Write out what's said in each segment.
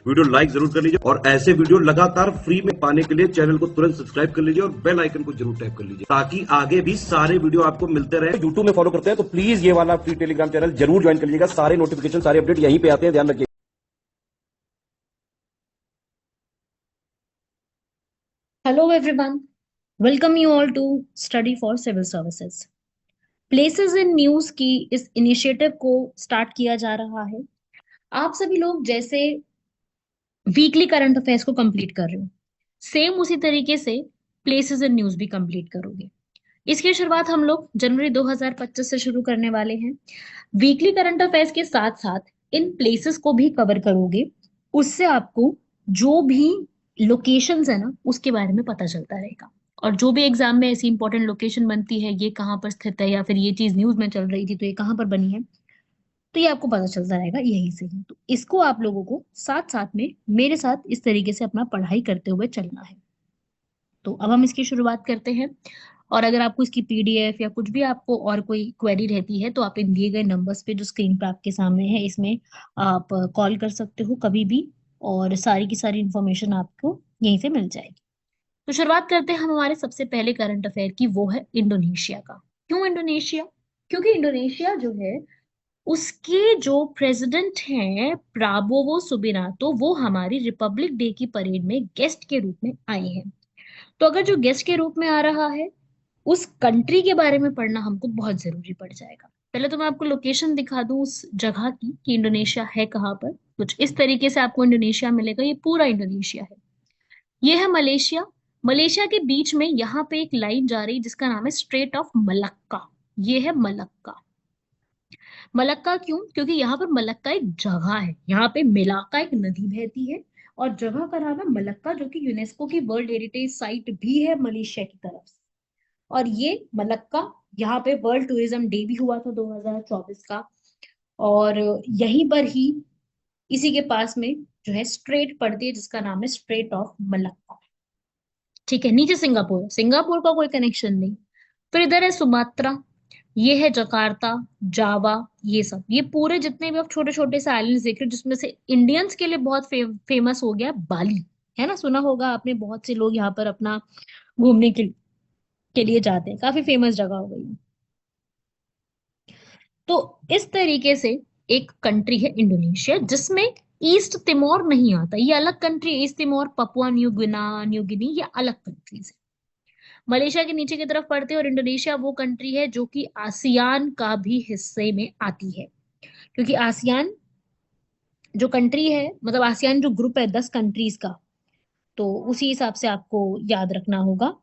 Video like जरूर कर लीजिए और ऐसे वीडियो लगातार फ्री में पाने के लिए चैनल को तुरंत सब्सक्राइब कर लीजिए और बेल आइकन को जरूर टैप कर लीजिए ताकि आगे भी सारे वीडियो आपको मिलते रहे। यूट्यूब में फॉलो करते हैं तो प्लीज ये वाला फ्री टेलीग्राम चैनल जरूर ज्वाइन कर लीजिएगा। सारे नोटिफिकेशन, सारे अपडेट यहीं पे आते हैं, ध्यान रखिए। Hello everyone, welcome you all to Study for Civil Services. Places in news की इस इनिशिएटिव को स्टार्ट किया जा रहा है। आप सभी लोग जैसे वीकली करंट अफेयर्स को कंप्लीट कर रहे हो, सेम उसी तरीके से प्लेसेस इन न्यूज भी कंप्लीट करोगे। इसकी शुरुआत हम लोग जनवरी 2025 से शुरू करने वाले हैं। वीकली करंट अफेयर्स के साथ साथ इन प्लेसेस को भी कवर करोगे। उससे आपको जो भी लोकेशंस है ना उसके बारे में पता चलता रहेगा। और जो भी एग्जाम में ऐसी इंपॉर्टेंट लोकेशन बनती है, ये कहाँ पर स्थित है, या फिर ये चीज न्यूज में चल रही थी तो ये कहाँ पर बनी है, तो ये आपको पता चलता रहेगा यहीं से ही। तो इसको आप लोगों को साथ साथ में मेरे साथ इस तरीके से अपना पढ़ाई करते हुए चलना है। तो अब हम इसकी शुरुआत करते हैं। और अगर आपको इसकी पीडीएफ या कुछ भी आपको और कोई क्वेरी रहती है तो आप इन दिए गए नंबर्स पे जो स्क्रीन पे आपके सामने है इसमें आप कॉल कर सकते हो कभी भी। और सारी की सारी इंफॉर्मेशन आपको यहीं से मिल जाएगी। तो शुरुआत करते हैं हम हमारे सबसे पहले करंट अफेयर की, वो है इंडोनेशिया का। क्यों इंडोनेशिया? क्योंकि इंडोनेशिया जो है उसके जो प्रेसिडेंट हैं प्राबोवो सुबिनातो, वो हमारी रिपब्लिक डे की परेड में गेस्ट के रूप में आए हैं। तो अगर जो गेस्ट के रूप में आ रहा है उस कंट्री के बारे में पढ़ना हमको बहुत जरूरी पड़ जाएगा। पहले तो मैं आपको लोकेशन दिखा दूं उस जगह की कि इंडोनेशिया है कहाँ पर। कुछ इस तरीके से आपको इंडोनेशिया मिलेगा। ये पूरा इंडोनेशिया है। ये है मलेशिया। मलेशिया के बीच में यहाँ पे एक लाइन जा रही है जिसका नाम है स्ट्रेट ऑफ मलक्का। ये है मलक्का। मलक्का क्यों? क्योंकि यहाँ पर मलक्का एक जगह है, यहाँ पे मिलाका एक नदी बहती है। और जगह का नाम है मलक्का, जो कि यूनेस्को की वर्ल्ड हेरिटेज साइट भी है मलेशिया की तरफ से। और ये मलक्का, यहाँ पे वर्ल्ड टूरिज्म डे भी हुआ था 2024 का। और यहीं पर ही इसी के पास में जो है स्ट्रेट पड़ती है जिसका नाम है स्ट्रेट ऑफ मलक्का। ठीक है, नीचे सिंगापुर है। सिंगापुर का कोई कनेक्शन नहीं। फिर इधर है सुमात्रा, ये है जकार्ता, जावा, ये सब, ये पूरे जितने भी आप छोटे छोटे से आइलैंड्स देख रहे हो, जिसमें से इंडियंस के लिए बहुत फेमस हो गया बाली। है ना, सुना होगा आपने, बहुत से लोग यहाँ पर अपना घूमने के लिए जाते हैं, काफी फेमस जगह हो गई है। तो इस तरीके से एक कंट्री है इंडोनेशिया जिसमें ईस्ट तिमोर नहीं आता। ये अलग कंट्री है। ईस्ट तिमोर, पपुआ न्यू गिना, न्यू गिनी, ये अलग कंट्रीज है। मलेशिया के नीचे की तरफ पड़ते हैं। और इंडोनेशिया वो कंट्री है जो कि आसियान का भी हिस्से में आती है। क्योंकि आसियान जो कंट्री है, मतलब आसियान जो ग्रुप है 10 कंट्रीज का, तो उसी हिसाब से आपको याद रखना होगा।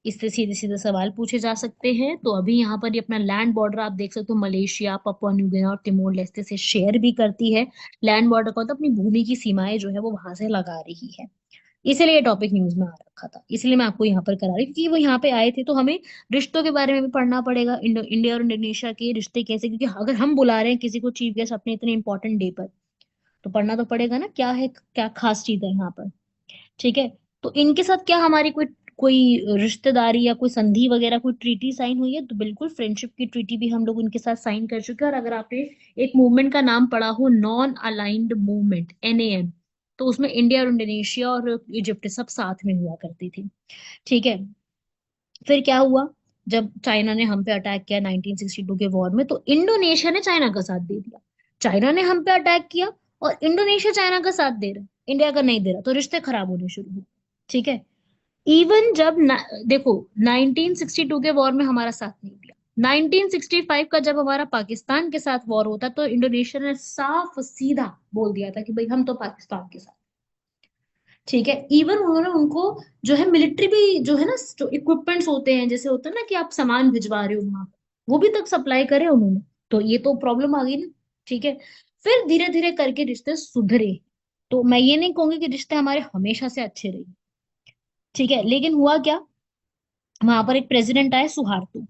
इससे सीधे सीधे सवाल पूछे जा सकते हैं। तो अभी यहाँ पर ये अपना लैंड बॉर्डर आप देख सकते हो, मलेशिया, पपुआ न्यू गिनी और तिमोर लेस्टे से शेयर भी करती है। लैंड बॉर्डर का मतलब अपनी भूमि की सीमाएं जो है वो वहां से लगा रही है। इसीलिए ये टॉपिक न्यूज में आ रखा था, इसलिए मैं आपको यहाँ पर करा रही हूँ, क्योंकि वो यहाँ पे आए थे। तो हमें रिश्तों के बारे में भी पढ़ना पड़ेगा, इंडिया और इंडोनेशिया के रिश्ते कैसे, क्योंकि अगर हम बुला रहे हैं किसी को चीफ गेस्ट अपने इतने इंपॉर्टेंट डे पर, तो पढ़ना तो पड़ेगा ना क्या है, क्या खास चीज है यहाँ पर। ठीक है। तो इनके साथ क्या हमारी कोई कोई रिश्तेदारी या कोई संधि वगैरह, कोई ट्रीटी साइन हुई है? तो बिल्कुल फ्रेंडशिप की ट्रीटी भी हम लोग उनके साथ साइन कर चुके हैं। और अगर आपने एक मूवमेंट का नाम पढ़ा हो, नॉन अलाइंड मूवमेंट, NAM, तो उसमें इंडिया और इंडोनेशिया और इजिप्ट सब साथ में हुआ करती थी। ठीक है। फिर क्या हुआ? जब चाइना ने हम पे अटैक किया 1962 के वॉर में, तो इंडोनेशिया ने चाइना का साथ दे दिया। चाइना ने हम पे अटैक किया और इंडोनेशिया चाइना का साथ दे रहा है, इंडिया का नहीं दे रहा, तो रिश्ते खराब होने शुरू हुए। ठीक है। इवन जब देखो 1962 के वॉर में हमारा साथ नहीं दिया, 1965 का जब हमारा पाकिस्तान के साथ वॉर होता तो इंडोनेशिया ने साफ सीधा बोल दिया था कि भाई हम तो पाकिस्तान के साथ। ठीक है। इवन उन्होंने उनको जो है मिलिट्री भी जो है ना, जो इक्विपमेंट्स होते हैं, जैसे होता है ना कि आप सामान भिजवा रहे हो वहां पर, वो भी तक सप्लाई करे उन्होंने। तो ये तो प्रॉब्लम आ गई ना। ठीक है। फिर धीरे धीरे करके रिश्ते सुधरे। तो मैं ये नहीं कहूंगी कि रिश्ते हमारे हमेशा से अच्छे रहे। ठीक है। लेकिन हुआ क्या, वहां पर एक प्रेसिडेंट आए सुहार्तो।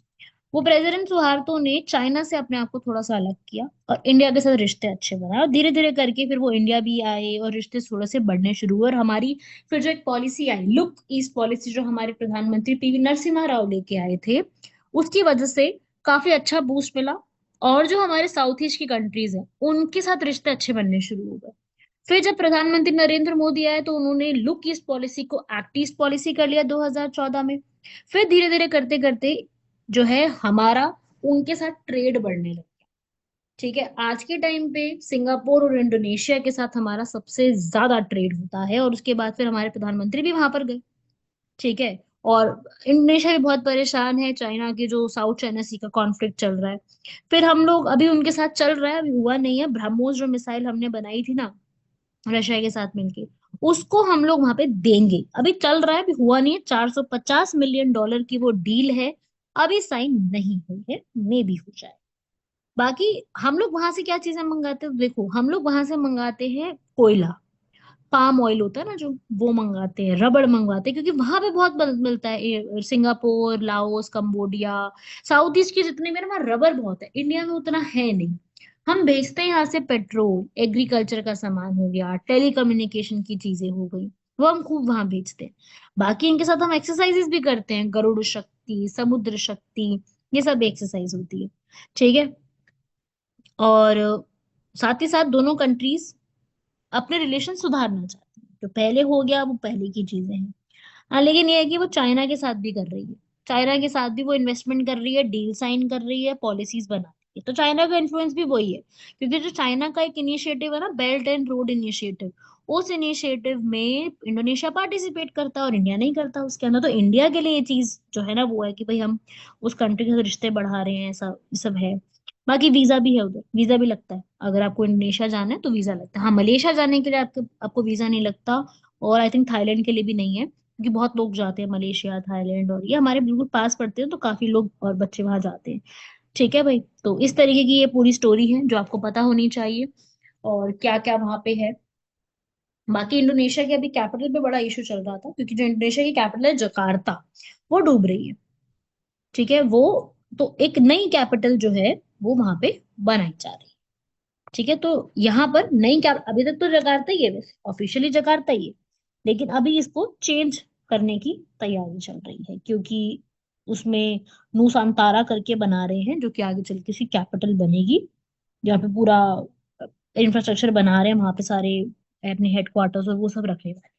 वो प्रेसिडेंट सुहार्तो ने चाइना से अपने आप को थोड़ा सा अलग किया और इंडिया के साथ रिश्ते अच्छे बनाए। और धीरे धीरे करके फिर वो इंडिया भी आए और रिश्ते थोड़े से बढ़ने शुरू हुए। और हमारी फिर जो एक पॉलिसी आई, लुक ईस्ट पॉलिसी, जो हमारे प्रधानमंत्री PV नरसिम्हा राव लेके आए थे, उसकी वजह से काफी अच्छा बूस्ट मिला। और जो हमारे साउथ ईस्ट की कंट्रीज हैं उनके साथ रिश्ते अच्छे बनने शुरू हो गए। फिर जब प्रधानमंत्री नरेंद्र मोदी आए तो उन्होंने लुक ईस्ट पॉलिसी को एक्ट ईस्ट पॉलिसी कर लिया 2014 में। फिर धीरे धीरे करते करते जो है हमारा उनके साथ ट्रेड बढ़ने लगा। ठीक है, आज के टाइम पे सिंगापुर और इंडोनेशिया के साथ हमारा सबसे ज्यादा ट्रेड होता है, और उसके बाद फिर हमारे प्रधानमंत्री भी वहां पर गए। ठीक है। और इंडोनेशिया भी बहुत परेशान है, चाइना की जो साउथ चाइना सी का कॉन्फ्लिक्ट चल रहा है। फिर हम लोग अभी उनके साथ चल रहा है, अभी हुआ नहीं है, ब्रह्मोस जो मिसाइल हमने बनाई थी ना रशिया के साथ मिलके, उसको हम लोग वहां पे देंगे। अभी चल रहा है, अभी हुआ नहीं है। $450 मिलियन की वो डील है, अभी साइन नहीं हुई है, मे भी हो जाए। बाकी हम लोग वहां से क्या चीजें मंगाते हैं, देखो हम लोग वहां से मंगाते हैं कोयला, पाम ऑयल होता है ना जो, वो मंगाते हैं, रबड़ मंगवाते हैं, क्योंकि वहां पे बहुत मिलता है। Singapore, Laos, Cambodia, south east के जितने में ना वहाँ रबर बहुत है, इंडिया में उतना है नहीं। हम भेजते हैं यहाँ से पेट्रोल, एग्रीकल्चर का सामान हो गया, टेलीकम्युनिकेशन की चीजें हो गई, वो हम खूब वहां भेजते हैं। बाकी इनके साथ हम एक्सरसाइजेस भी करते हैं, गरुड़ शक्ति, समुद्र शक्ति, ये सब एक्सरसाइज होती है। ठीक है। और साथ ही साथ दोनों कंट्रीज अपने रिलेशन सुधारना चाहती हैं, जो पहले हो गया वो पहले की चीजें हैं। हाँ, लेकिन ये है कि वो चाइना के साथ भी कर रही है, चाइना के साथ भी वो इन्वेस्टमेंट कर रही है, डील साइन कर रही है, पॉलिसीज बना रही है, तो चाइना का इन्फ्लुएंस भी वही है। क्योंकि जो चाइना का एक इनिशिएटिव है ना, बेल्ट एंड रोड इनिशिएटिव, उस इनिशिएटिव में इंडोनेशिया पार्टिसिपेट करता है और इंडिया नहीं करता उसके अंदर। तो इंडिया के लिए ये चीज जो है ना वो है कि भाई हम उस कंट्री के साथ रिश्ते बढ़ा रहे हैं, ऐसा ये सब है। बाकी वीजा भी है, उधर वीजा भी लगता है, अगर आपको इंडोनेशिया जाना है तो वीजा लगता है। हाँ, मलेशिया जाने के लिए आपको आपको वीजा नहीं लगता, और आई थिंक थाईलैंड के लिए भी नहीं है, क्योंकि बहुत लोग जाते हैं मलेशिया, थाईलैंड, और ये हमारे बिल्कुल पास पड़ते हैं, तो काफी लोग और बच्चे वहां जाते हैं। ठीक है भाई, तो इस तरीके की ये पूरी स्टोरी है जो आपको पता होनी चाहिए, और क्या क्या वहां पे है। बाकी इंडोनेशिया के अभी कैपिटल पे बड़ा इशू चल रहा था, क्योंकि जो इंडोनेशिया की कैपिटल है जकार्ता, वो डूब रही है। ठीक है, वो तो एक नई कैपिटल जो है वो वहां पे बनाई जा रही है। ठीक है, तो यहाँ पर नई क्या, अभी तक तो जकार्ता ही है, वैसे ऑफिशियली जकार्ता ही है, लेकिन अभी इसको चेंज करने की तैयारी चल रही है, क्योंकि उसमें नूसांतारा करके बना रहे हैं, जो कि आगे चल के इसकी कैपिटल बनेगी, जहाँ पे पूरा इंफ्रास्ट्रक्चर बना रहे हैं, वहां पे सारे अपने हेडक्वार्टर्स और वो सब रखे हुए हैं।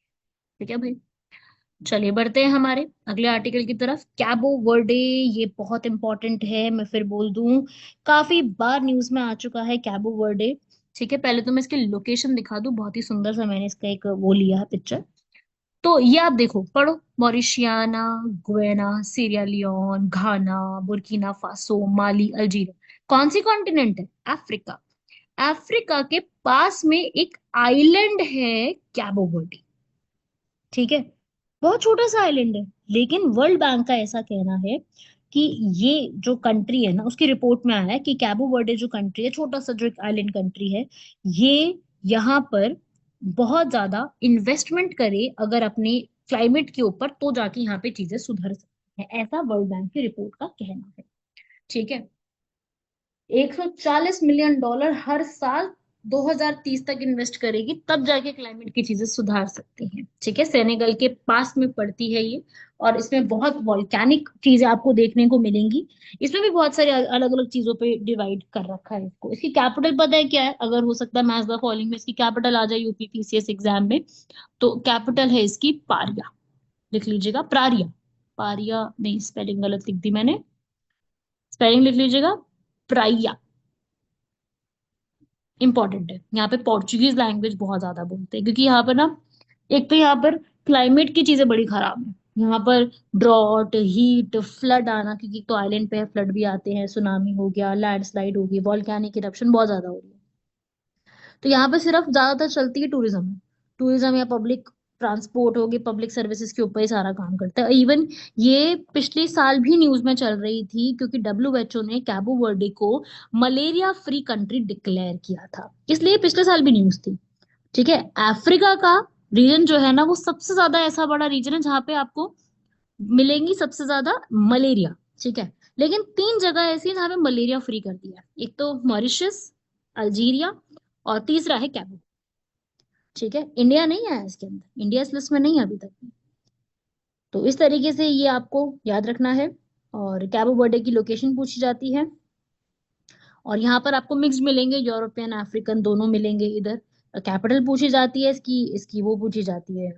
ठीक है भाई, चलिए बढ़ते हैं हमारे अगले आर्टिकल की तरफ। कैबो वर्डे, ये बहुत इंपॉर्टेंट है, मैं फिर बोल दूं, काफी बार न्यूज में आ चुका है कैबो वर्डे। ठीक है, पहले तो मैं इसकी लोकेशन दिखा दूं, बहुत ही सुंदर सा मैंने इसका एक वो लिया है पिक्चर। तो ये आप देखो, पढ़ो, मॉरिशियाना, गुयाना, सीरिया लियोन, घाना, बुर्किना फासो, माली, अल्जीरिया। कौन सी कॉन्टिनेंट है? अफ्रीका। अफ्रीका के पास में एक आइलैंड है कैबो वर्डे। ठीक है, बहुत छोटा सा आइलैंड है, लेकिन वर्ल्ड बैंक का ऐसा कहना है कि ये जो कंट्री है ना, उसकी रिपोर्ट में आया है कि कैबो वर्डे जो कंट्री है, छोटा सा जो एक आइलैंड कंट्री है, ये यहाँ पर बहुत ज्यादा इन्वेस्टमेंट करे अगर अपने क्लाइमेट के ऊपर, तो जाके यहाँ पे चीजें सुधर सकती हैं, ऐसा वर्ल्ड बैंक की रिपोर्ट का कहना है। ठीक है, $140 मिलियन हर साल 2030 तक इन्वेस्ट करेगी, तब जाके क्लाइमेट की चीजें सुधार सकती हैं। ठीक है, सेनेगल के पास में पड़ती है ये, और इसमें बहुत वॉल्केनिक चीजें आपको देखने को मिलेंगी। इसमें भी बहुत सारे अलग अलग चीजों पे डिवाइड कर रखा है इसको। इसकी कैपिटल पता है क्या है? अगर हो सकता है मैच द फॉलोइंग में इसकी कैपिटल आ जाए यूपीपीसीएस एग्जाम में, तो कैपिटल है इसकी पारिया। लिख लीजिएगा, प्रारिया। पारिया नहीं, स्पेलिंग गलत लिख दी मैंने, स्पेलिंग लिख लीजिएगा, प्राइया। इंपॉर्टेंट है, यहाँ पे पोर्चुगीज लैंग्वेज बहुत ज्यादा बोलते हैं, क्योंकि यहाँ पर ना, एक तो यहाँ पर क्लाइमेट की चीजें बड़ी खराब है। यहाँ पर ड्रॉट, हीट, फ्लड आना, क्योंकि तो आइलैंड पे है, फ्लड भी आते हैं, सुनामी हो गया, लैंडस्लाइड हो गई, वॉल्केनिक इरप्शन बहुत ज्यादा हो रही है। तो यहाँ पे सिर्फ ज्यादातर चलती है टूरिज्म, टूरिज्म या पब्लिक ट्रांसपोर्ट हो गई, पब्लिक सर्विसेज के ऊपर ही सारा काम करता है। इवन ये पिछले साल भी न्यूज में चल रही थी, क्योंकि डब्ल्यूएचओ ने कैबो वर्डे को मलेरिया फ्री कंट्री डिक्लेयर किया था, इसलिए पिछले साल भी न्यूज थी। ठीक है, अफ्रीका का रीजन जो है ना, वो सबसे ज्यादा ऐसा बड़ा रीजन है जहाँ पे आपको मिलेंगी सबसे ज्यादा मलेरिया। ठीक है, लेकिन 3 जगह ऐसी है जहाँ पे मलेरिया फ्री कर दिया है, एक तो मॉरिशस, अल्जीरिया, और तीसरा है कैबो। ठीक है, इंडिया नहीं आया इसके अंदर, इंडिया इस लिस्ट में नहीं है अभी तक। तो इस तरीके से ये आपको याद रखना है। और कैबो वर्डे की लोकेशन पूछी जाती है, और यहाँ पर आपको मिक्स्ड मिलेंगे, यूरोपियन अफ्रीकन दोनों मिलेंगे इधर। कैपिटल पूछी जाती है इसकी, इसकी वो पूछी जाती है,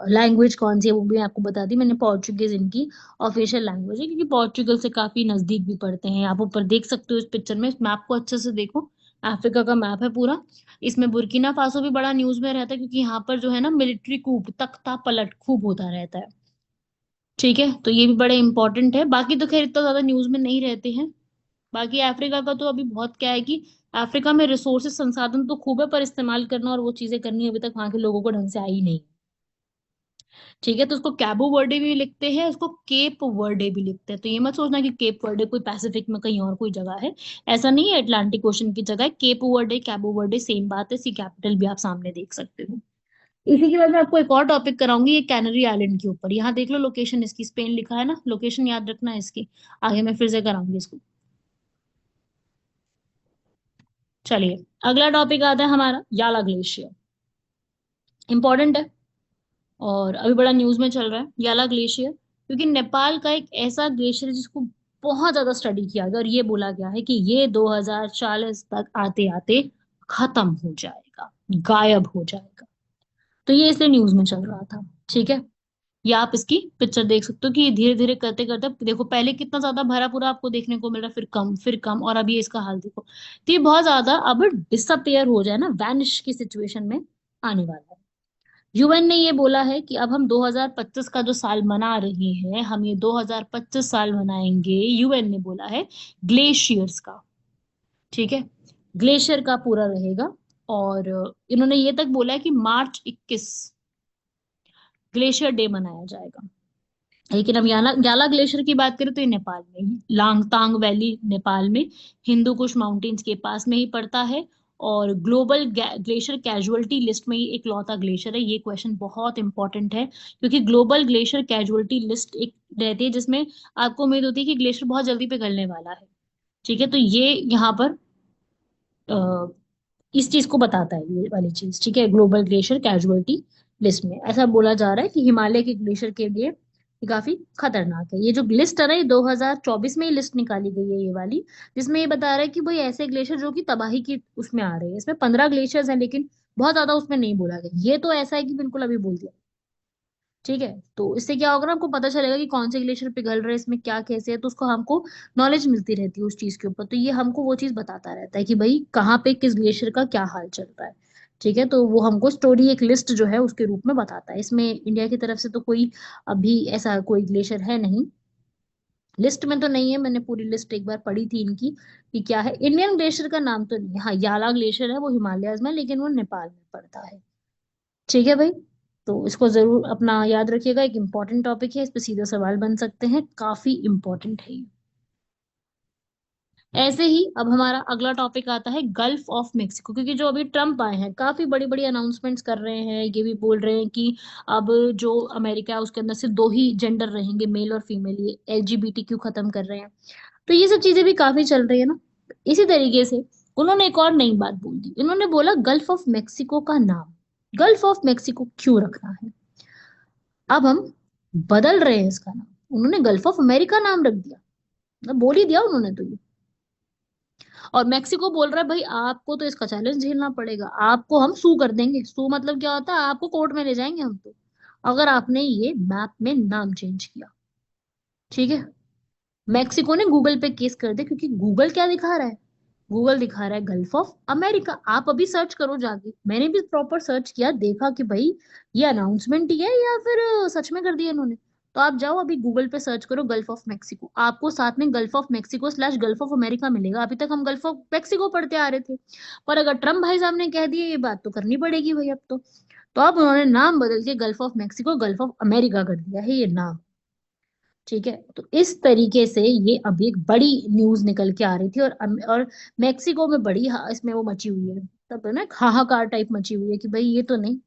लैंग्वेज कौन सी है वो भी आपको बता दी मैंने। पोर्चुगीज इनकी ऑफिशियल लैंग्वेज है, क्योंकि पोर्चुगल से काफी नजदीक भी पड़ते हैं। आप ऊपर देख सकते हो इस पिक्चर में, इस मैप को अच्छे से देखो। अफ्रीका का मैप है पूरा। इसमें बुर्किना फासो भी बड़ा न्यूज में रहता है, क्योंकि यहाँ पर जो है ना मिलिट्री कूप, तख्ता पलट खूब होता रहता है। ठीक है, तो ये भी बड़े इंपॉर्टेंट है। बाकी तो खैर इतना ज्यादा न्यूज में नहीं रहते हैं। बाकी अफ्रीका का तो अभी बहुत क्या है कि अफ्रीका में रिसोर्सेज, संसाधन तो खूब है, पर इस्तेमाल करना और वो चीजें करनी अभी तक वहां के लोगों को ढंग से आई नहीं। ठीक है, तो उसको कैबो वर्डे भी लिखते हैं, उसको केप वर्डे भी लिखते हैं। तो ये मत सोचना कि केप वर्डे कोई पैसिफिक में कहीं और कोई जगह है। ऐसा नहीं है, अटलांटिक ओशन की जगह है। केप वर्डे, कैबो वर्डे सेम बात है। सी कैपिटल भी आप सामने देख सकते हो। इसी के बाद मैं आपको एक और टॉपिक कराऊंगी, ये कैनरी आइलैंड के ऊपर। यहाँ देख लो लोकेशन इसकी, स्पेन लिखा है ना, लोकेशन याद रखना है इसकी। आगे मैं फिर से कराऊंगी इसको। चलिए, अगला टॉपिक आता है हमारा याला ग्लेशियर। इंपॉर्टेंट है और अभी बड़ा न्यूज में चल रहा है याला ग्लेशियर, क्योंकि नेपाल का एक ऐसा ग्लेशियर है जिसको बहुत ज्यादा स्टडी किया गया और ये बोला गया है कि ये 2040 तक आते आते खत्म हो जाएगा, गायब हो जाएगा। तो ये इसलिए न्यूज में चल रहा था। ठीक है, या आप इसकी पिक्चर देख सकते हो कि धीरे धीरे करते करते देखो, पहले कितना ज्यादा भरा पूरा आपको देखने को मिल रहा है, फिर कम, और अभी इसका हाल देखो। तो ये बहुत ज्यादा अब डिसअपियर हो जाए ना, वैनिश की सिचुएशन में आने वाला है। यूएन ने ये बोला है कि अब हम 2025 का जो साल मना रहे हैं, हम ये 2025 साल मनाएंगे, यूएन ने बोला है, ग्लेशियर्स का। ठीक है, ग्लेशियर का पूरा रहेगा। और इन्होंने ये तक बोला है कि मार्च 21 ग्लेशियर डे मनाया जाएगा। लेकिन अब याला याला ग्लेशियर की बात करें तो ये नेपाल में ही, लांगतांग वैली नेपाल में, हिंदू कुश माउंटेन्स के पास में ही पड़ता है। और ग्लोबल ग्लेशियर कैजुअलिटी लिस्ट में ये एक लौता ग्लेशियर है। ये क्वेश्चन बहुत इंपॉर्टेंट है, क्योंकि ग्लोबल ग्लेशियर कैजुअलिटी लिस्ट एक रहती है जिसमें आपको उम्मीद होती है कि ग्लेशियर बहुत जल्दी पिघलने वाला है। ठीक है, तो ये यहाँ पर अ, इस चीज को बताता है, ये वाली चीज। ठीक है, ग्लोबल ग्लेशियर कैजुअलिटी लिस्ट में ऐसा बोला जा रहा है कि हिमालय के ग्लेशियर के लिए ये काफी खतरनाक है। ये जो लिस्ट है ना, ये 2024 में ही लिस्ट निकाली गई है ये वाली, जिसमें ये बता रहा है कि भाई ऐसे ग्लेशियर जो कि तबाही की उसमें आ रहे हैं। इसमें 15 ग्लेशियर्स हैं, लेकिन बहुत ज्यादा उसमें नहीं बोला गया। ये तो ऐसा है कि बिल्कुल अभी बोल दिया। ठीक है, तो इससे क्या होगा ना, आपको पता चलेगा कि कौन से ग्लेशियर पिघल रहे हैं, इसमें क्या कैसे है, तो उसको हमको नॉलेज मिलती रहती है उस चीज के ऊपर। तो ये हमको वो चीज बताता रहता है कि भाई कहाँ पे किस ग्लेशियर का क्या हाल चल रहा है। ठीक है, तो वो हमको स्टोरी एक लिस्ट जो है उसके रूप में बताता है। इसमें इंडिया की तरफ से तो कोई अभी ऐसा कोई ग्लेशियर है नहीं, लिस्ट में तो नहीं है। मैंने पूरी लिस्ट एक बार पढ़ी थी इनकी कि क्या है। इंडियन ग्लेशियर का नाम तो नहीं है। हाँ, याला ग्लेशियर है, वो हिमालयाज में, लेकिन वो नेपाल में पड़ता है। ठीक है भाई, तो इसको जरूर अपना याद रखिएगा। एक इंपॉर्टेंट टॉपिक है, इस पे सीधे सवाल बन सकते हैं, काफी इंपॉर्टेंट है ये। ऐसे ही अब हमारा अगला टॉपिक आता है गल्फ ऑफ मेक्सिको, क्योंकि जो अभी ट्रम्प आए हैं काफी बड़ी बड़ी अनाउंसमेंट्स कर रहे हैं। ये भी बोल रहे हैं कि अब जो अमेरिका है उसके अंदर से दो ही जेंडर रहेंगे, मेल और फीमेल। ये एलजीबीटीक्यू खत्म कर रहे हैं। तो ये सब चीजें भी काफी चल रही है ना। इसी तरीके से उन्होंने एक और नई बात बोल दी। उन्होंने बोला गल्फ ऑफ मेक्सिको का नाम गल्फ ऑफ मेक्सिको क्यों रखना है, अब हम बदल रहे हैं इसका नाम। उन्होंने गल्फ ऑफ अमेरिका नाम रख दिया, मतलब बोल ही दिया उन्होंने तो ये। और मैक्सिको बोल रहा है भाई आपको तो इसका चैलेंज झेलना पड़ेगा, आपको हम सू कर देंगे। सू मतलब क्या होता है, आपको कोर्ट में ले जाएंगे हम तो, अगर आपने ये मैप में नाम चेंज किया। ठीक है, मैक्सिको ने गूगल पे केस कर दिया, क्योंकि गूगल क्या दिखा रहा है, गूगल दिखा रहा है गल्फ ऑफ अमेरिका। आप अभी सर्च करो जाके, मैंने भी प्रॉपर सर्च किया, देखा कि भाई ये अनाउंसमेंट ही है या फिर सच में कर दिया इन्होंने। तो आप जाओ अभी गूगल पे सर्च करो गल्फ ऑफ मेक्सिको, आपको साथ में gulf of Mexico slash gulf of America मिलेगा। अभी तक हम गल्फ ऑफ मेक्सिको पढ़ते आ रहे थे, पर अगर ट्रम्प भाई साहब ने कह दिया ये बात, तो करनी पड़ेगी भाई अब तो अब उन्होंने नाम बदल के gulf of Mexico gulf of America कर दिया है ये नाम। ठीक है, तो इस तरीके से ये अभी एक बड़ी न्यूज निकल के आ रही थी। और मेक्सिको में बड़ी इसमें वो मची हुई है, तब है ना हाहाकार टाइप मची हुई है कि भाई ये तो नहीं।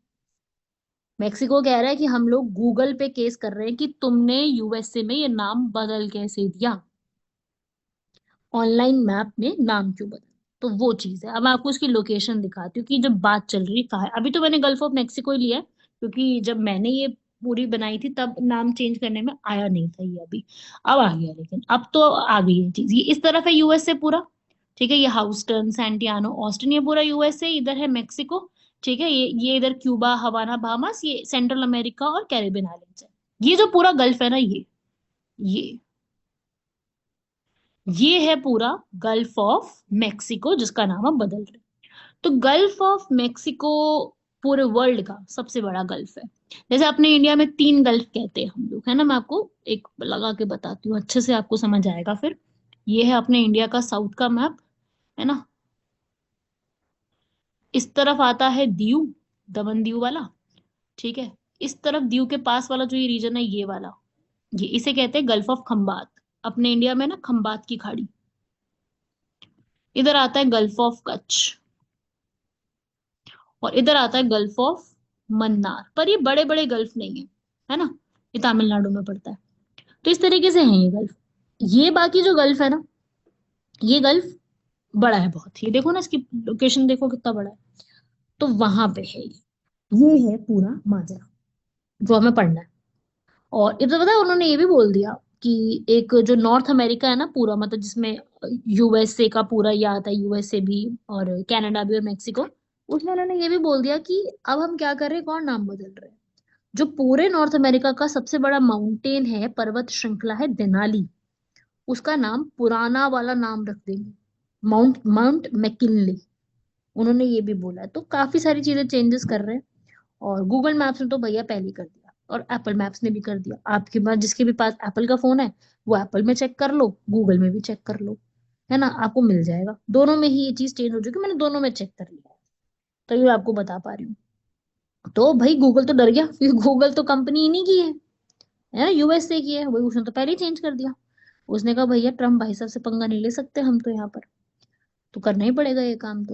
मेक्सिको कह रहा है कि हम लोग गूगल पे केस कर रहे हैं कि तुमने यूएसए में ये नाम बदल कैसे दिया, ऑनलाइन मैप में नाम क्यों बदल। तो वो चीज है। अब मैं आपको उसकी लोकेशन दिखाती हूँ कि जब बात चल रही है कहाँ है। अभी तो मैंने गल्फ ऑफ मेक्सिको ही लिया है, क्योंकि जब मैंने ये पूरी बनाई थी तब नाम चेंज करने में आया नहीं था ये अभी, अब आ गया। लेकिन अब तो आ गई है चीज। ये इस तरफ है यूएसए पूरा। ठीक है, ये हाउस्टन, सैंटियानो, ऑस्टिन, ये पूरा यूएसए। इधर है मेक्सिको, ठीक है, ये इधर क्यूबा, हवाना, बहामास, ये सेंट्रल अमेरिका और कैरिबियन आइलैंड्स है। ये जो पूरा गल्फ है ना, ये ये है पूरा गल्फ ऑफ मेक्सिको, जिसका नाम अब बदल रहे हैं। तो गल्फ ऑफ मेक्सिको पूरे वर्ल्ड का सबसे बड़ा गल्फ है। जैसे अपने इंडिया में 3 गल्फ कहते हैं हम लोग, है ना। मैं आपको एक लगा के बताती हूँ, अच्छे से आपको समझ आएगा फिर। ये है अपने इंडिया का साउथ का मैप, है ना। इस तरफ आता है दीव, दमन दीव वाला, ठीक है। इस तरफ दीव के पास वाला जो ये रीजन है, ये वाला, ये इसे कहते हैं गल्फ ऑफ खंबात। अपने इंडिया में ना खंबात की खाड़ी। इधर आता है गल्फ ऑफ कच्छ, और इधर आता है गल्फ ऑफ मन्नार। पर ये बड़े बड़े गल्फ नहीं है, है ना। ये तमिलनाडु में पड़ता है। तो इस तरीके से है ये गल्फ। ये बाकी जो गल्फ है ना, ये गल्फ बड़ा है बहुत। ये देखो ना, इसकी लोकेशन देखो कितना बड़ा है। तो वहां पे है ये है पूरा माजरा जो हमें पढ़ना है। और इधर पता है उन्होंने ये भी बोल दिया कि एक जो नॉर्थ अमेरिका है ना पूरा, मतलब जिसमें यूएसए का पूरा ये आता है, यूएसए भी और कनाडा भी और मेक्सिको, उसमें उन्होंने ये भी बोल दिया कि अब हम क्या कर रहे हैं, कौन नाम बदल रहे हैं। जो पूरे नॉर्थ अमेरिका का सबसे बड़ा माउंटेन है, पर्वत श्रृंखला है देनाली, उसका नाम पुराना वाला नाम रख देंगे, माउंट माउंट मैकिनली। उन्होंने ये भी बोला है। तो काफी सारी चीजें चेंजेस कर रहे हैं। और गूगल मैप्स ने तो भैया पहले ही कर दिया, और एप्पल मैप्स ने भी कर दिया। आपके पास जिसके भी पास एप्पल का फोन है, वो एप्पल में चेक कर लो, गूगल में भी चेक कर लो, है ना। आपको मिल जाएगा दोनों में ही, ये चीज चेंज हो चुकी है। मैंने दोनों में चेक कर लिया है, तो ये आपको बता पा रही हूँ। तो भाई गूगल तो डर गया, क्योंकि गूगल तो कंपनी ही नहीं की है ना, यूएसए की है। वही उसने तो पहले ही चेंज कर दिया। उसने कहा भैया ट्रम्प भाई साहब से पंगा नहीं ले सकते हम तो यहाँ पर, तो करना ही पड़ेगा ये काम।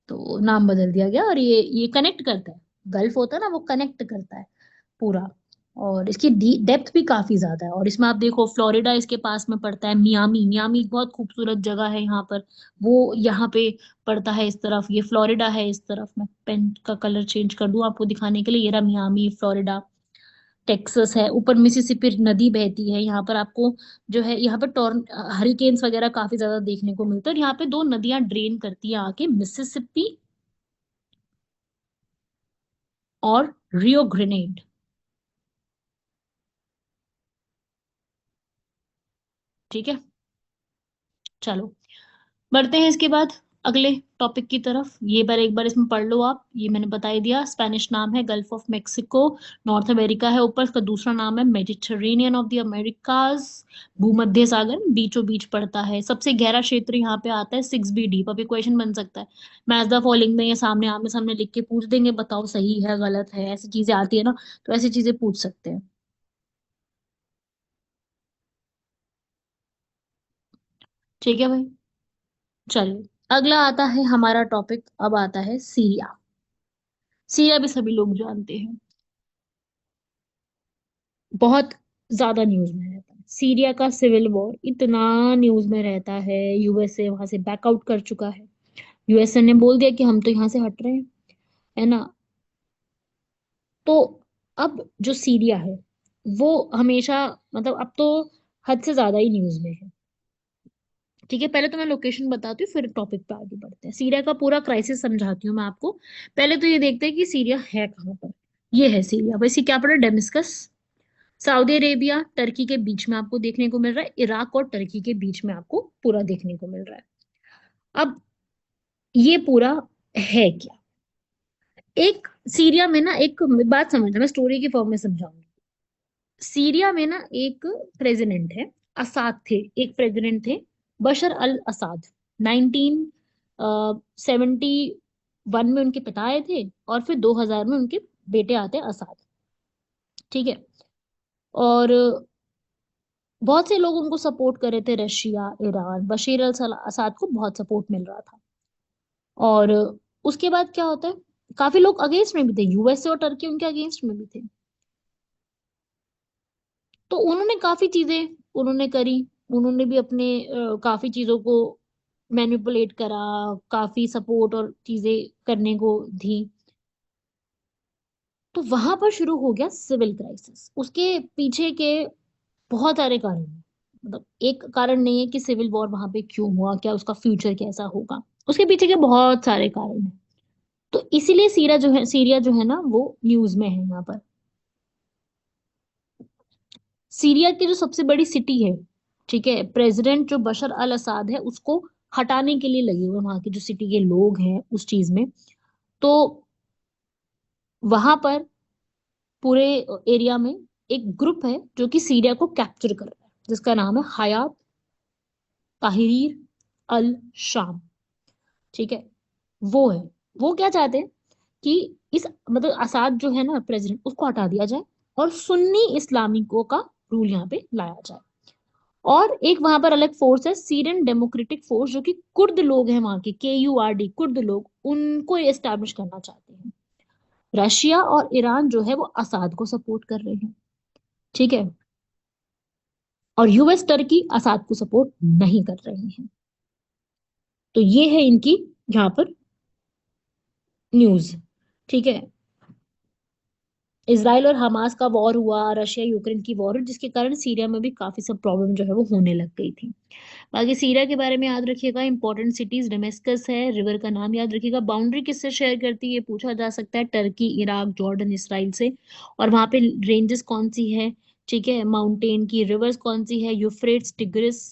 तो नाम बदल दिया गया। और ये कनेक्ट करता है, गल्फ होता है ना, वो कनेक्ट करता है पूरा। और इसकी डेप्थ भी काफी ज्यादा है। और इसमें आप देखो, फ्लोरिडा इसके पास में पड़ता है, मियामी, मियामी एक बहुत खूबसूरत जगह है यहाँ पर, वो यहाँ पे पड़ता है इस तरफ। ये फ्लोरिडा है इस तरफ। मैं पेन का कलर चेंज कर दूं आपको दिखाने के लिए। ये रहा मियामी, फ्लोरिडा। टेक्सास है, ऊपर मिसिसिपी नदी बहती है यहाँ पर। आपको जो है यहाँ पर हरिकेन्स वगैरह काफी ज्यादा देखने को मिलते हैं। और यहाँ पे 2 नदियां ड्रेन करती हैं आके, मिसिसिपी और रियो ग्रेनेड। ठीक है, चलो बढ़ते हैं इसके बाद अगले टॉपिक की तरफ। ये बार एक बार इसमें पढ़ लो आप। ये मैंने बता ही दिया, स्पेनिश नाम है gulf of Mexico. North America है ऊपर, इसका दूसरा नाम है मेडिटेरेनियन ऑफ द अमेरिकाज। भूमध्य सागर बीचों बीच पड़ता है। सबसे गहरा क्षेत्र यहाँ पे आता है 6 बी डीप। अभी क्वेश्चन बन सकता है, मैच द फॉलोइंग में, ये सामने आमने सामने लिख के पूछ देंगे, बताओ सही है गलत है, ऐसी चीजें आती है ना। तो ऐसी चीजें पूछ सकते हैं। ठीक है भाई, चलिए अगला आता है हमारा टॉपिक। अब आता है सीरिया। सीरिया भी सभी लोग जानते हैं, बहुत ज्यादा न्यूज में रहता है। सीरिया का सिविल वॉर इतना न्यूज में रहता है। यूएसए वहां से बैकआउट कर चुका है। यूएसए ने बोल दिया कि हम तो यहाँ से हट रहे हैं, है ना। तो अब जो सीरिया है, वो हमेशा, मतलब अब तो हद से ज्यादा ही न्यूज में है। ठीक है, पहले तो मैं लोकेशन बताती हूँ, फिर टॉपिक पे आगे बढ़ते हैं। सीरिया का पूरा क्राइसिस समझाती हूँ मैं आपको। पहले तो ये देखते हैं कि सीरिया है कहाँ पर। ये है सीरिया, वैसे कैपिटल डेमिस्कस। सऊदी अरेबिया टर्की के बीच में आपको देखने को मिल रहा है। इराक और टर्की के बीच में आपको पूरा देखने को मिल रहा है। अब ये पूरा है क्या, एक सीरिया में ना, एक बात समझना, मैं स्टोरी की फॉर्म में समझाऊंगी। सीरिया में ना एक प्रेसिडेंट है, असाद थे, एक प्रेसिडेंट थे, बशर अल असाद। 1971 में उनके पिता आए थे, और फिर 2000 में उनके बेटे आते हैं, असाद। ठीक है। और बहुत से लोग उनको सपोर्ट कर रहे थे, रशिया, ईरान, बशीर अल असाद को बहुत सपोर्ट मिल रहा था। और उसके बाद क्या होता है, काफी लोग अगेंस्ट में भी थे, यूएसए और टर्की उनके अगेंस्ट में भी थे। तो उन्होंने काफी चीजें उन्होंने करी। उन्होंने भी अपने काफी चीजों को मैनिपुलेट करा, काफी सपोर्ट और चीजें करने को दी। तो वहां पर शुरू हो गया सिविल क्राइसिस। उसके पीछे के बहुत सारे कारण हैं। मतलब एक कारण नहीं है कि सिविल वॉर वहां पे क्यों हुआ, क्या उसका फ्यूचर कैसा होगा। उसके पीछे के बहुत सारे कारण हैं। तो इसीलिए सीरिया जो है ना वो न्यूज में है यहाँ पर। सीरिया की जो सबसे बड़ी सिटी है, ठीक है, प्रेसिडेंट जो बशर अल असाद है उसको हटाने के लिए लगे हुए वहां के जो सिटी के लोग हैं उस चीज में। तो वहां पर पूरे एरिया में एक ग्रुप है जो कि सीरिया को कैप्चर कर रहा है, जिसका नाम है हयात ताहरीर अल शाम। ठीक है, वो है। वो क्या चाहते हैं कि इस मतलब असाद जो है ना प्रेसिडेंट, उसको हटा दिया जाए और सुन्नी इस्लामिकों का रूल यहाँ पे लाया जाए। और एक वहां पर अलग फोर्स है, सीरियन डेमोक्रेटिक फोर्स, जो कि कुर्द लोग हैं वहां के, KURD, कुर्द लोग, उनको एस्टैब्लिश करना चाहते हैं। रशिया और ईरान जो है वो असाद को सपोर्ट कर रहे हैं। ठीक है, और US टर्की असाद को सपोर्ट नहीं कर रहे हैं। तो ये है इनकी यहाँ पर न्यूज। ठीक है, इसराइल और हमास का वॉर हुआ, रशिया यूक्रेन की वॉर, जिसके कारण सीरिया में भी काफी सब प्रॉब्लम जो है वो होने लग गई थी। बाकी सीरिया के बारे में याद रखिएगा, इंपॉर्टेंट सिटीज डेमेस्कस है, रिवर का नाम याद रखिएगा। बाउंड्री किससे शेयर करती है ये पूछा जा सकता है, टर्की, इराक, जॉर्डन, इसराइल से। और वहां पे रेंजेस कौन सी है, ठीक है, माउंटेन की, रिवर्स कौन सी है, यूफ्रेट्स, टिग्रिस,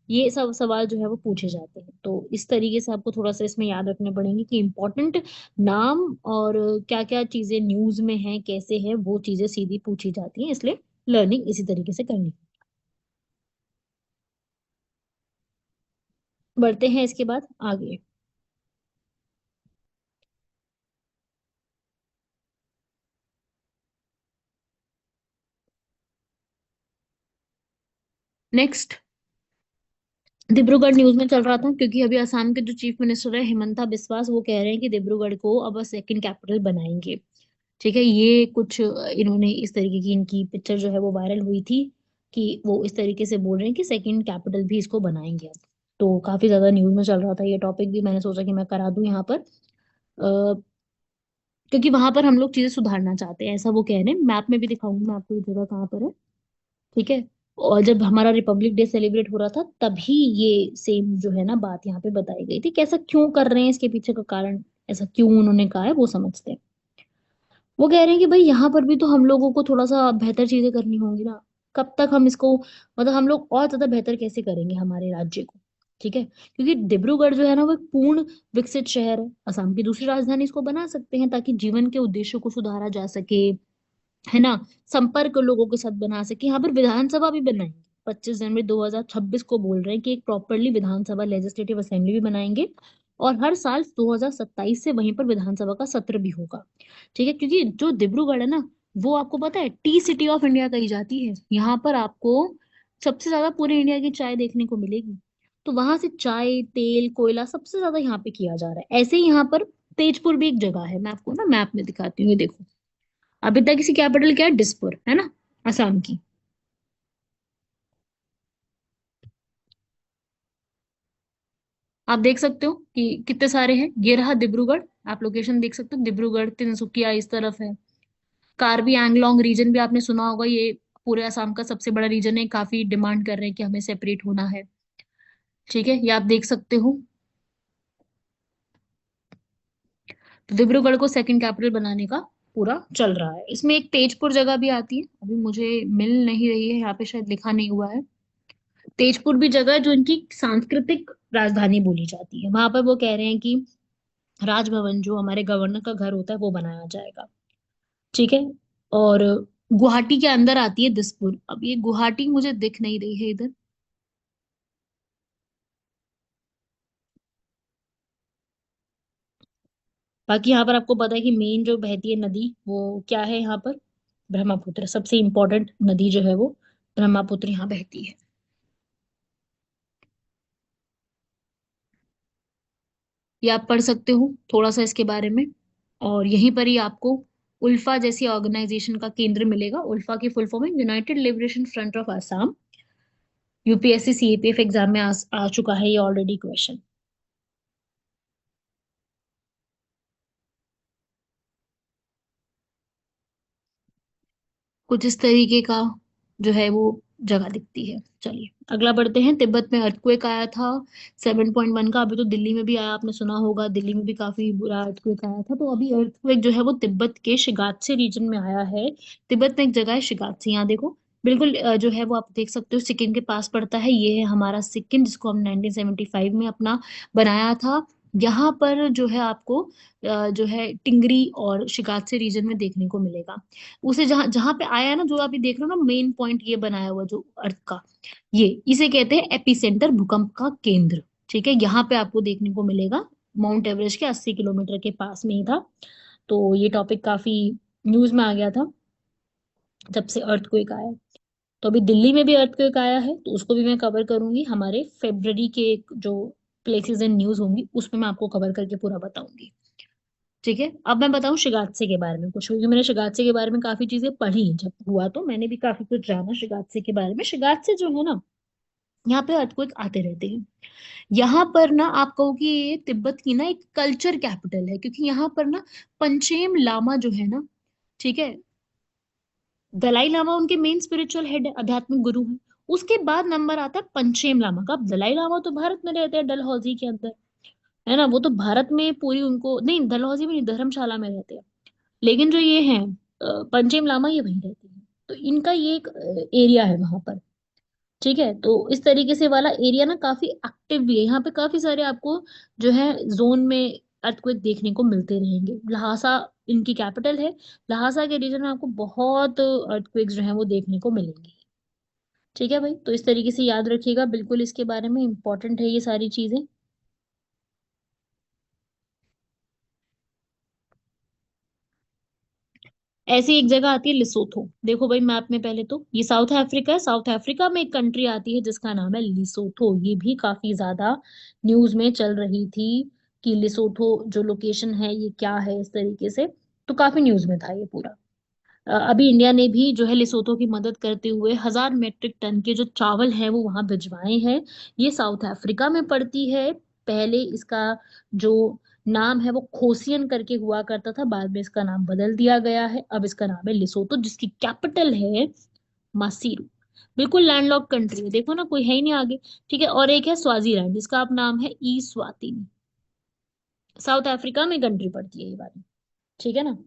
ये सब सवाल जो है वो पूछे जाते हैं। तो इस तरीके से आपको थोड़ा सा इसमें याद रखने पड़ेंगे कि इंपॉर्टेंट नाम और क्या क्या चीजें न्यूज में हैं, कैसे हैं, वो चीजें सीधी पूछी जाती हैं, इसलिए लर्निंग इसी तरीके से करनी। बढ़ते हैं इसके बाद आगे। नेक्स्ट, डिब्रूगढ़ न्यूज में चल रहा था क्योंकि अभी असम के जो चीफ मिनिस्टर है हिमंता बिस्वास, वो कह रहे हैं कि डिब्रूगढ़ को अब सेकंड कैपिटल बनाएंगे। ठीक है, ये कुछ इन्होंने इस तरीके की इनकी पिक्चर जो है वो वायरल हुई थी कि वो इस तरीके से बोल रहे हैं कि सेकंड कैपिटल भी इसको बनाएंगे अब। तो काफी ज्यादा न्यूज में चल रहा था ये टॉपिक भी, मैंने सोचा कि मैं करा दूं यहाँ पर, क्योंकि वहां पर हम लोग चीजें सुधारना चाहते हैं, ऐसा वो कह रहे हैं। मैप में भी दिखाऊंगी मैं आपको ये जगह कहाँ पर है। ठीक है, और जब हमारा रिपब्लिक डे सेलिब्रेट हो रहा था तभी ये सेम जो है ना बात यहाँ पे बताई गई थी, कैसा क्यों कर रहे हैं, इसके पीछे का कारण, ऐसा क्यों उन्होंने कहा है वो समझते हैं। वो कह रहे हैं कि भाई यहाँ पर भी तो हम लोगों को थोड़ा सा बेहतर चीजें करनी होंगी ना। कब तक हम इसको, मतलब हम लोग और ज्यादा बेहतर कैसे करेंगे हमारे राज्य को। ठीक है, क्योंकि डिब्रूगढ़ जो है ना वो एक पूर्ण विकसित शहर है, असम की दूसरी राजधानी इसको बना सकते हैं ताकि जीवन के उद्देश्यों को सुधारा जा सके, है ना, संपर्क लोगों के साथ बना सके। यहाँ पर विधानसभा भी बनाएंगे, 25 जनवरी 2026 को बोल रहे हैं कि एक प्रॉपरली विधानसभा, लेजिस्लेटिव असेंबली भी बनाएंगे। और हर साल 2027 से वहीं पर विधानसभा का सत्र भी होगा। ठीक है, क्योंकि जो डिब्रूगढ़ है ना, वो आपको पता है टी सिटी ऑफ इंडिया कही जाती है। यहाँ पर आपको सबसे ज्यादा पूरे इंडिया की चाय देखने को मिलेगी। तो वहां से चाय, तेल, कोयला सबसे ज्यादा यहाँ पे किया जा रहा है। ऐसे ही यहाँ पर तेजपुर भी एक जगह है, मैं आपको ना मैप में दिखाती हूँ, ये देखो। अभी तक इसकी कैपिटल क्या है, दिसपुर, है ना, असम की। आप देख सकते हो कि कितने सारे हैं, ये रहा डिब्रूगढ़। आप लोकेशन देख सकते हो, डिब्रूगढ़, तिनसुकिया इस तरफ है। कार्बी एंगलोंग रीजन भी आपने सुना होगा, ये पूरे असम का सबसे बड़ा रीजन है, काफी डिमांड कर रहे हैं कि हमें सेपरेट होना है। ठीक है, ये आप देख सकते हो। तो डिब्रूगढ़ को सेकंड कैपिटल बनाने का पूरा चल रहा है। इसमें एक तेजपुर जगह भी आती है, अभी मुझे मिल नहीं रही है यहाँ पे, शायद लिखा नहीं हुआ है। तेजपुर भी जगह है जो इनकी सांस्कृतिक राजधानी बोली जाती है। वहां पर वो कह रहे हैं कि राजभवन, जो हमारे गवर्नर का घर होता है, वो बनाया जाएगा। ठीक है, और गुवाहाटी के अंदर आती है दिसपुर। अब ये गुवाहाटी मुझे दिख नहीं रही है इधर। बाकी यहाँ पर आपको पता है कि मेन जो बहती है नदी वो क्या है यहाँ पर, ब्रह्मपुत्र, सबसे इंपॉर्टेंट नदी जो है वो ब्रह्मपुत्र यहाँ बहती है। ये आप पढ़ सकते हो थोड़ा सा इसके बारे में। और यहीं पर ही आपको उल्फा जैसी ऑर्गेनाइजेशन का केंद्र मिलेगा। उल्फा की फुल फॉर्म है United liberation front of Assam. UPSC CAPF exam में आ चुका है ये ऑलरेडी क्वेश्चन। कुछ इस तरीके का जो है वो जगह दिखती है। चलिए अगला बढ़ते हैं। तिब्बत में अर्थक्वेक आया था 7.1 का। अभी तो दिल्ली में भी आया, आपने सुना होगा, दिल्ली में भी काफी बुरा अर्थक्वेक आया था। तो अभी अर्थक्वेक जो है वो तिब्बत के शिगात्से रीजन में आया है। तिब्बत में एक जगह है शिगात्से, यहाँ देखो बिल्कुल जो है वो आप देख सकते हो सिक्किम के पास पड़ता है। ये है हमारा सिक्किम, जिसको हम 1975 में अपना बनाया था। यहाँ पर जो है आपको जो है टिंगरी और शिगात्से रीजन में देखने को मिलेगा। उसे जहां जहां पे आया है ना, जो आप ये देख रहे हो ना मेन पॉइंट ये बनाया हुआ जो अर्थ का, ये इसे कहते हैं एपिसेंटर, भूकंप का केंद्र। ठीक है, यहाँ पे आपको देखने को मिलेगा। माउंट एवरेस्ट के 80 किलोमीटर के पास में ही था। तो ये टॉपिक काफी न्यूज में आ गया था जब से अर्थक्वेक आया। तो अभी दिल्ली में भी अर्थक्वेक आया है, तो उसको भी मैं कवर करूंगी हमारे फेब्रवरी के जो प्लेसेस एंड न्यूज होंगी उसमें मैं आपको कवर करके पूरा बताऊंगी। ठीक है, अब मैं बताऊं शिगात्से के बारे में कुछ, क्योंकि मैंने शिगात्से के बारे में काफी चीजें पढ़ी। जब हुआ तो मैंने भी काफी कुछ जाना शिगात्से के बारे में। शिगात्से जो है ना, यहाँ पे अर्थक्वेक आते रहते हैं। यहाँ पर ना आप कहो कि ये तिब्बत की ना एक कल्चर कैपिटल है, क्योंकि यहाँ पर ना पंचेम लामा जो है ना, ठीक है, दलाई लामा उनके मेन स्पिरिचुअल हेड है, आध्यात्मिक गुरु हैं। उसके बाद नंबर आता है पंचेम लामा का। अब दलाई लामा तो भारत में रहते हैं, डलहौजी के अंदर, है ना, वो तो भारत में पूरी उनको नहीं, डलहौजी में नहीं, धर्मशाला में रहते हैं। लेकिन जो ये हैं पंचेम लामा, ये वहीं रहते हैं। तो इनका ये एक एरिया है वहां पर। ठीक है, तो इस तरीके से वाला एरिया ना काफी एक्टिव भी है। यहाँ पे काफी सारे आपको जो है जोन में अर्थक्वेक देखने को मिलते रहेंगे। लहासा इनकी कैपिटल है। लहासा के रीजन में आपको बहुत अर्थक्वेक्स जो है वो देखने को मिलेंगे। ठीक है भाई, तो इस तरीके से याद रखिएगा बिल्कुल, इसके बारे में इंपॉर्टेंट है ये सारी चीजें। ऐसी एक जगह आती है लिसोथो। देखो भाई मैप में, पहले तो ये साउथ अफ्रीका है। साउथ अफ्रीका में एक कंट्री आती है जिसका नाम है लिसोथो। ये भी काफी ज्यादा न्यूज में चल रही थी कि लिसोथो जो लोकेशन है ये क्या है, इस तरीके से। तो काफी न्यूज में था ये पूरा। अभी इंडिया ने भी जो है लिसोथो की मदद करते हुए 1000 मीट्रिक टन के जो चावल है वो वहां भिजवाए हैं। ये साउथ अफ्रीका में पड़ती है। पहले इसका जो नाम है वो खोसियन करके हुआ करता था, बाद में इसका नाम बदल दिया गया है। अब इसका नाम है लिसोथो, जिसकी कैपिटल है मासीरू। बिल्कुल लैंडलॉक्ड कंट्री है, देखो ना कोई है ही नहीं आगे। ठीक है, और एक है स्वाजीलैंड, जिसका आप नाम है ई स्वातिनी। साउथ अफ्रीका में कंट्री पड़ती है ये वाली। ठीक है ना,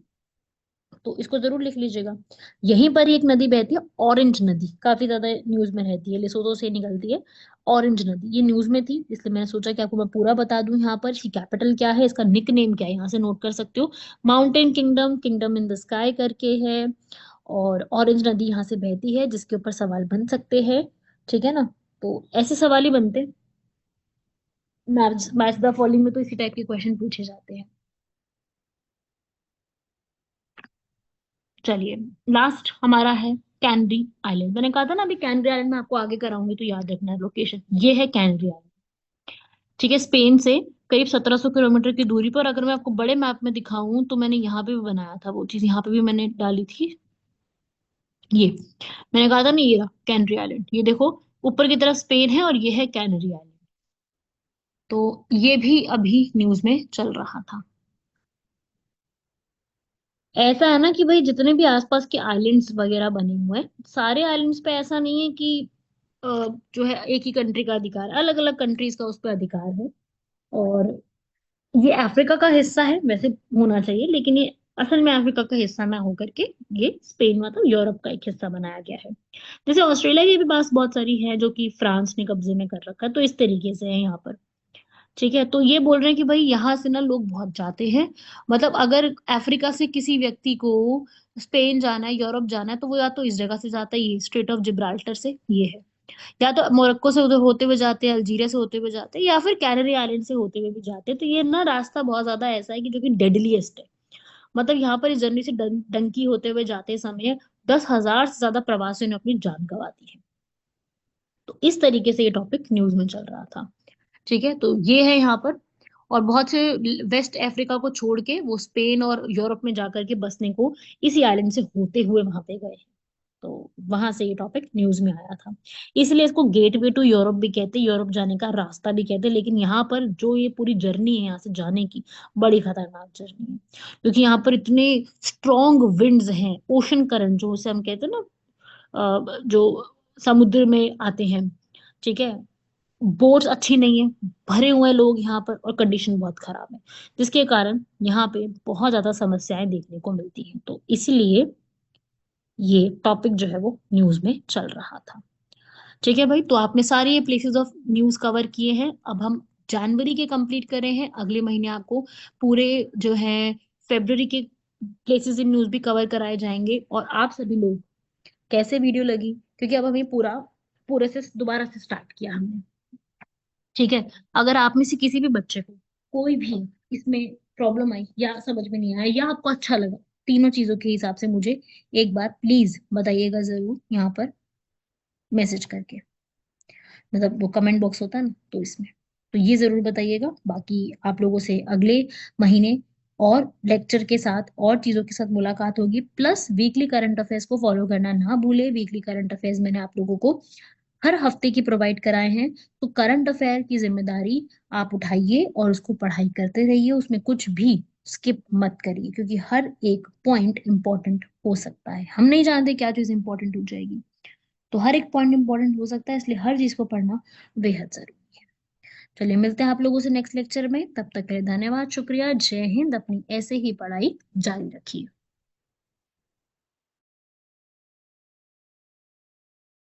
तो इसको जरूर लिख लीजिएगा। यहीं पर ही एक नदी बहती है, ऑरेंज नदी, काफी ज्यादा न्यूज में रहती है, लेसोतो से निकलती है। ऑरेंज नदी ये न्यूज में थी, इसलिए मैंने सोचा कि आपको मैं पूरा बता दूं। यहाँ पर इसकी कैपिटल क्या है, इसका निक नेम क्या है, यहाँ से नोट कर सकते हो। Mountain kingdom, kingdom in the sky करके है। और ऑरेंज नदी यहाँ से बहती है, जिसके ऊपर सवाल बन सकते हैं। ठीक है ना, तो ऐसे सवाल ही बनते हैं। मैच मैच द फॉलोइंग में तो इसी टाइप के क्वेश्चन पूछे जाते हैं। चलिए, लास्ट हमारा है कैनरी आइलैंड। मैंने कहा था ना अभी कैनरी आइलैंड में आपको आगे कराऊंगी, तो याद रखना है लोकेशन। ये है कैनरी आइलैंड। ठीक है, स्पेन से करीब 1700 किलोमीटर की दूरी पर। अगर मैं आपको बड़े मैप में दिखाऊं तो मैंने यहाँ पे भी बनाया था वो चीज, यहाँ पे भी मैंने डाली थी ये। मैंने कहा था ना ये रहा कैनरी आइलैंड, ये देखो ऊपर की तरफ स्पेन है और ये है कैनरी आइलैंड। तो ये भी अभी न्यूज में चल रहा था। ऐसा है ना कि भाई जितने भी आसपास के आइलैंड्स वगैरह बने हुए हैं, सारे आइलैंड्स पे ऐसा नहीं है कि अ, जो है एक ही कंट्री का अधिकार है, अलग अलग कंट्रीज का उस पर अधिकार है। और ये अफ्रीका का हिस्सा है वैसे होना चाहिए, लेकिन ये असल में अफ्रीका का हिस्सा ना होकर के ये स्पेन मतलब यूरोप का एक हिस्सा बनाया गया है। जैसे ऑस्ट्रेलिया की भी पास बहुत सारी है जो कि फ्रांस ने कब्जे में कर रखा है, तो इस तरीके से है यहाँ पर। ठीक है, तो ये बोल रहे हैं कि भाई यहाँ से ना लोग बहुत जाते हैं। मतलब अगर अफ्रीका से किसी व्यक्ति को स्पेन जाना है, यूरोप जाना है, तो वो या तो इस जगह से जाता है, ये स्ट्रेट ऑफ जिब्राल्टर से ये है, या तो मोरक्को से उधर होते हुए जाते हैं, अल्जीरिया से होते हुए जाते हैं, या फिर कैनरी आइलैंड से होते हुए भी जाते हैं। तो ये ना रास्ता बहुत ज्यादा ऐसा है कि जो कि डेडलीस्ट है। मतलब यहाँ पर इस जर्नी से डंकी होते हुए जाते समय 10,000 से ज्यादा प्रवासियों ने अपनी जान गंवा दी है। तो इस तरीके से ये टॉपिक न्यूज में चल रहा था। ठीक है, तो ये है यहाँ पर। और बहुत से वेस्ट अफ्रीका को छोड़ के वो स्पेन और यूरोप में जाकर के बसने को इसी आइलैंड से होते हुए वहां पे गए। तो वहां से ये टॉपिक न्यूज में आया था। इसलिए इसको गेटवे टू यूरोप भी कहते हैं, यूरोप जाने का रास्ता भी कहते हैं। लेकिन यहाँ पर जो ये पूरी जर्नी है यहाँ से जाने की, बड़ी खतरनाक जर्नी है, क्योंकि यहाँ पर इतने स्ट्रॉन्ग विंड्स हैं, ओशन करंट जो उसे हम कहते हैं ना, जो समुद्र में आते हैं, ठीक है। बोट्स अच्छी नहीं है, भरे हुए हैं लोग यहाँ पर और कंडीशन बहुत खराब है, जिसके कारण यहाँ पे बहुत ज्यादा समस्याएं देखने को मिलती हैं। तो इसलिए ये टॉपिक जो है वो न्यूज में चल रहा था। ठीक है भाई, तो आपने सारे ये प्लेसेस ऑफ न्यूज कवर किए हैं। अब हम जनवरी के कंप्लीट कर रहे हैं, अगले महीने आपको पूरे जो है फेब्रुवरी के प्लेसेस इन न्यूज भी कवर कराए जाएंगे। और आप सभी लोग कैसे वीडियो लगी, क्योंकि अब हमें पूरा पूरे से दोबारा से स्टार्ट किया हमने, ठीक है। अगर आप में से किसी भी बच्चे को कोई भी इसमें प्रॉब्लम आई या समझ में नहीं आया या आपको अच्छा लगा, तीनों चीजों के हिसाब से मुझे एक बार प्लीज बताइएगा जरूर यहाँ पर मैसेज करके, मतलब वो कमेंट बॉक्स होता है ना, तो इसमें तो ये जरूर बताइएगा। बाकी आप लोगों से अगले महीने और लेक्चर के साथ और चीजों के साथ मुलाकात होगी। प्लस वीकली करंट अफेयर्स को फॉलो करना ना भूले। वीकली करंट अफेयर्स मैंने आप लोगों को हर हफ्ते की प्रोवाइड कराए हैं। तो करंट अफेयर की जिम्मेदारी आप उठाइए और उसको पढ़ाई करते रहिए, उसमें कुछ भी स्किप मत करिए, क्योंकि हर एक पॉइंट इंपॉर्टेंट हो सकता है। हम नहीं जानते क्या चीज इंपॉर्टेंट हो जाएगी, तो हर एक पॉइंट इंपॉर्टेंट हो सकता है, इसलिए हर चीज को पढ़ना बेहद जरूरी है। चलिए मिलते हैं आप लोगों से नेक्स्ट लेक्चर में, तब तक के लिए धन्यवाद, शुक्रिया, जय हिंद। अपनी ऐसे ही पढ़ाई जारी रखिए।